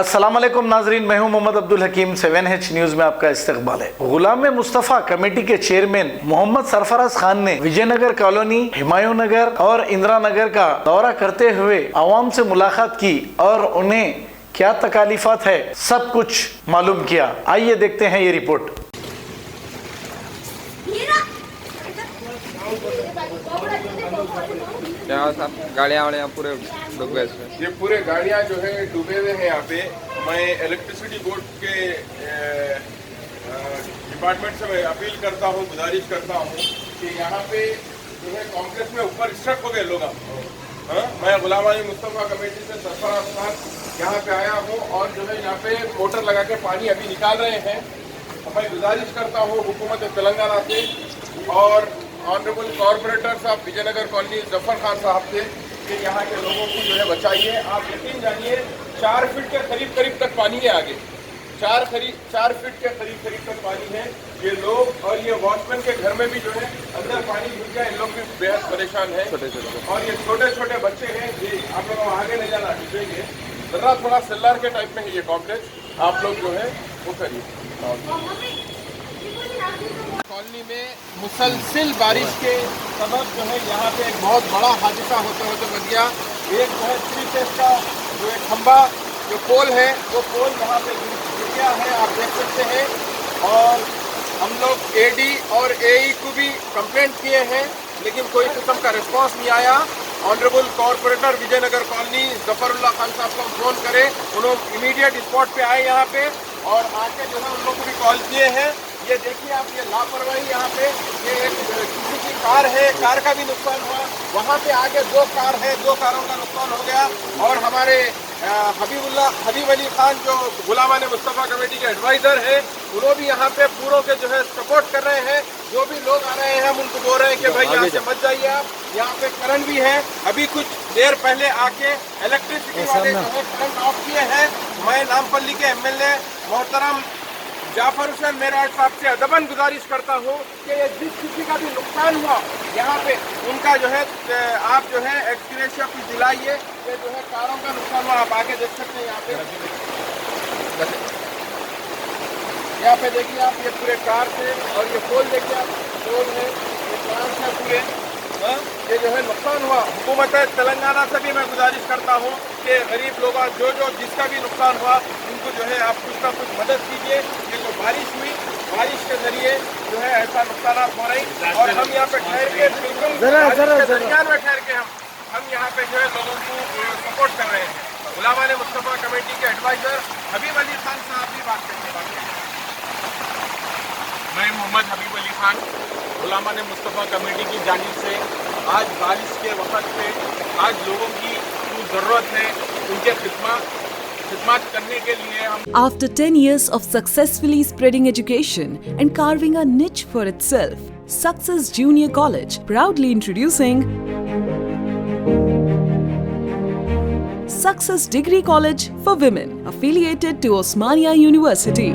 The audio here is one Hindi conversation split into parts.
अस्सलाम वालेकुम नाजरीन, मैं हूं मोहम्मद अब्दुल हकीम। 7H न्यूज में आपका इस्तकबाल है। गुलाम मुस्तफ़ा कमेटी के चेयरमैन मोहम्मद सरफराज खान ने विजयनगर कॉलोनी, हुमायूं नगर और इंदिरा नगर का दौरा करते हुए आवाम से मुलाकात की और उन्हें क्या तकालीफात है सब कुछ मालूम किया। आइए देखते हैं ये रिपोर्ट। यहाँ सब गाड़ियाँ वाड़ियाँ पूरे डूब गए इसमें। ये पूरे गाड़ियाँ जो है डूबे हुए हैं। यहाँ पे मैं इलेक्ट्रिसिटी बोर्ड के डिपार्टमेंट से मैं अपील करता हूँ, गुजारिश करता हूँ कि यहाँ पे जो है कॉम्प्लेक्स में ऊपर स्ट्रक हो गए लोग। मैं गुलाम अली मुस्तफ़ा कमेटी से सरफराज खान यहाँ पे आया हूँ और जो है यहाँ पे मोटर लगा के पानी अभी निकाल रहे हैं। मैं गुजारिश करता हूँ हुकूमत तेलंगाना से और ऑनरेबल कॉर्पोरेटर साहब विजयनगर कॉलोनी जफर खान साहब से कि यहाँ के लोगों को जो है बचाइए। आप यकीन जानिए 4 फीट के करीब तक पानी है आगे, 4 फीट के करीब तक पानी है। ये लोग और ये वॉचमैन के घर में भी जो है अंदर पानी घुस गया। इन लोग भी बेहद परेशान है और ये छोटे बच्चे हैं। ये आप लोग आगे ले जाना डूबेंगे। जरा थोड़ा सेल्लार के टाइप में है ये कॉम्प्लेक्स। आप लोग जो है वो करिए। कॉलोनी में मुसलसिल बारिश के सबब जो है यहाँ पे एक बहुत बड़ा हादसा होते बच गया। एक जो है 3 फेस का जो एक खंबा जो पोल है वो पोल यहाँ पे गिर गया है, आप देख सकते हैं। और हम लोग एडी और एई को भी कंप्लेंट किए हैं लेकिन कोई किस्म का रिस्पांस नहीं आया। Honourable corporator Vijaynagar colony Zafarullah Khan साहब को हम फ़ोन करें, उन्होंने इमीडिएट स्पॉट पे आए यहाँ पे और आके जो है उन लोगों को भी कॉल किए हैं। ये देखिए आप, ये लापरवाही यहाँ पे, ये एक किसी की कार है, कार का भी नुकसान हुआ। वहाँ पे आगे 2 कार है, 2 कारों का नुकसान हो गया। और हमारे हबीब अली खान जो गुलाम अली मुस्तफ़ा कमेटी के एडवाइज़र है, उन्होंने भी यहाँ पे पूरों के जो है सपोर्ट कर रहे हैं। जो भी लोग आ रहे हैं हम उनको बोल रहे हैं कि भाई यहाँ से मत जाइए आप। यहाँ पे करंट भी है, अभी कुछ देर पहले आके इलेक्ट्रिसिटी वाले जो है करंट ऑफ किए हैं। मैं नामपल्ली के MLA मोहतरम जाफर हुसैन मेराज साहब से अदबन गुजारिश करता हूँ कि ये जिस किसी का भी नुकसान हुआ यहाँ पे उनका जो है आप जो है एक्सग्रेशिया भी दिलाइए। ये जो है कारों का नुकसान हुआ, आप आगे देख सकते हैं। यहाँ पे देखिए आप, ये पूरे कार थे और ये पोल देखिए आप, पोल है, ये कार है पूरे। ये जो है नुकसान हुआ। हुकूमत तेलंगाना से भी मैं गुजारिश करता हूँ कि गरीब लोग जो जिसका भी नुकसान हुआ उनको जो है आप कुछ ना कुछ मदद कीजिए। ये जो बारिश हुई, बारिश के जरिए जो है ऐसा नुकसान हो रही और हम यहाँ पे ठहर के बिल्कुल दरमियान में ठहर के हम यहाँ पे जो है लोगों को सपोर्ट कर रहे हैं। गुलाम अली मुस्तफ़ा कमेटी के एडवाइज़र हबीब अली खान साहब भी बात करते हैं। मैं मोहम्मद हबीब अली खान गुलाम अली मुस्तफ़ा कमेटी की जानिब से आज बारिश के वक्त पे आज लोगों की जो ज़रूरत है उनके खिदमत करने के लिए हम After 10 years of successfully spreading education and carving a niche for itself, Success Junior College proudly introducing Success Degree College for Women, affiliated to Osmania University,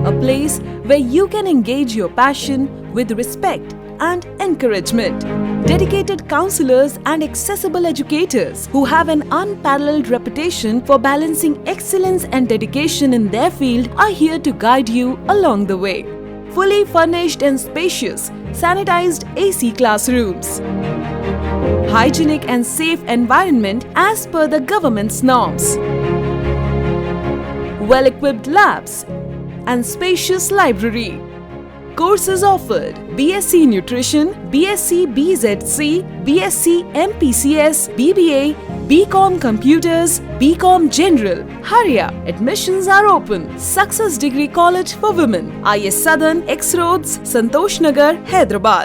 a place where you can engage your passion with respect and encouragement. Dedicated counselors and accessible educators who have an unparalleled reputation for balancing excellence and dedication in their field are here to guide you along the way. Fully furnished and spacious, sanitized AC classrooms. Hygienic and safe environment as per the government's norms. Well-equipped labs and spacious library. Courses offered: BSc Nutrition, BSc BZC, BSc MPCS, BBA, BCom Computers, BCom General. Hurry up! Admissions are open. Success Degree College for Women, IS Southern, X Roads, Santosh Nagar, Hyderabad.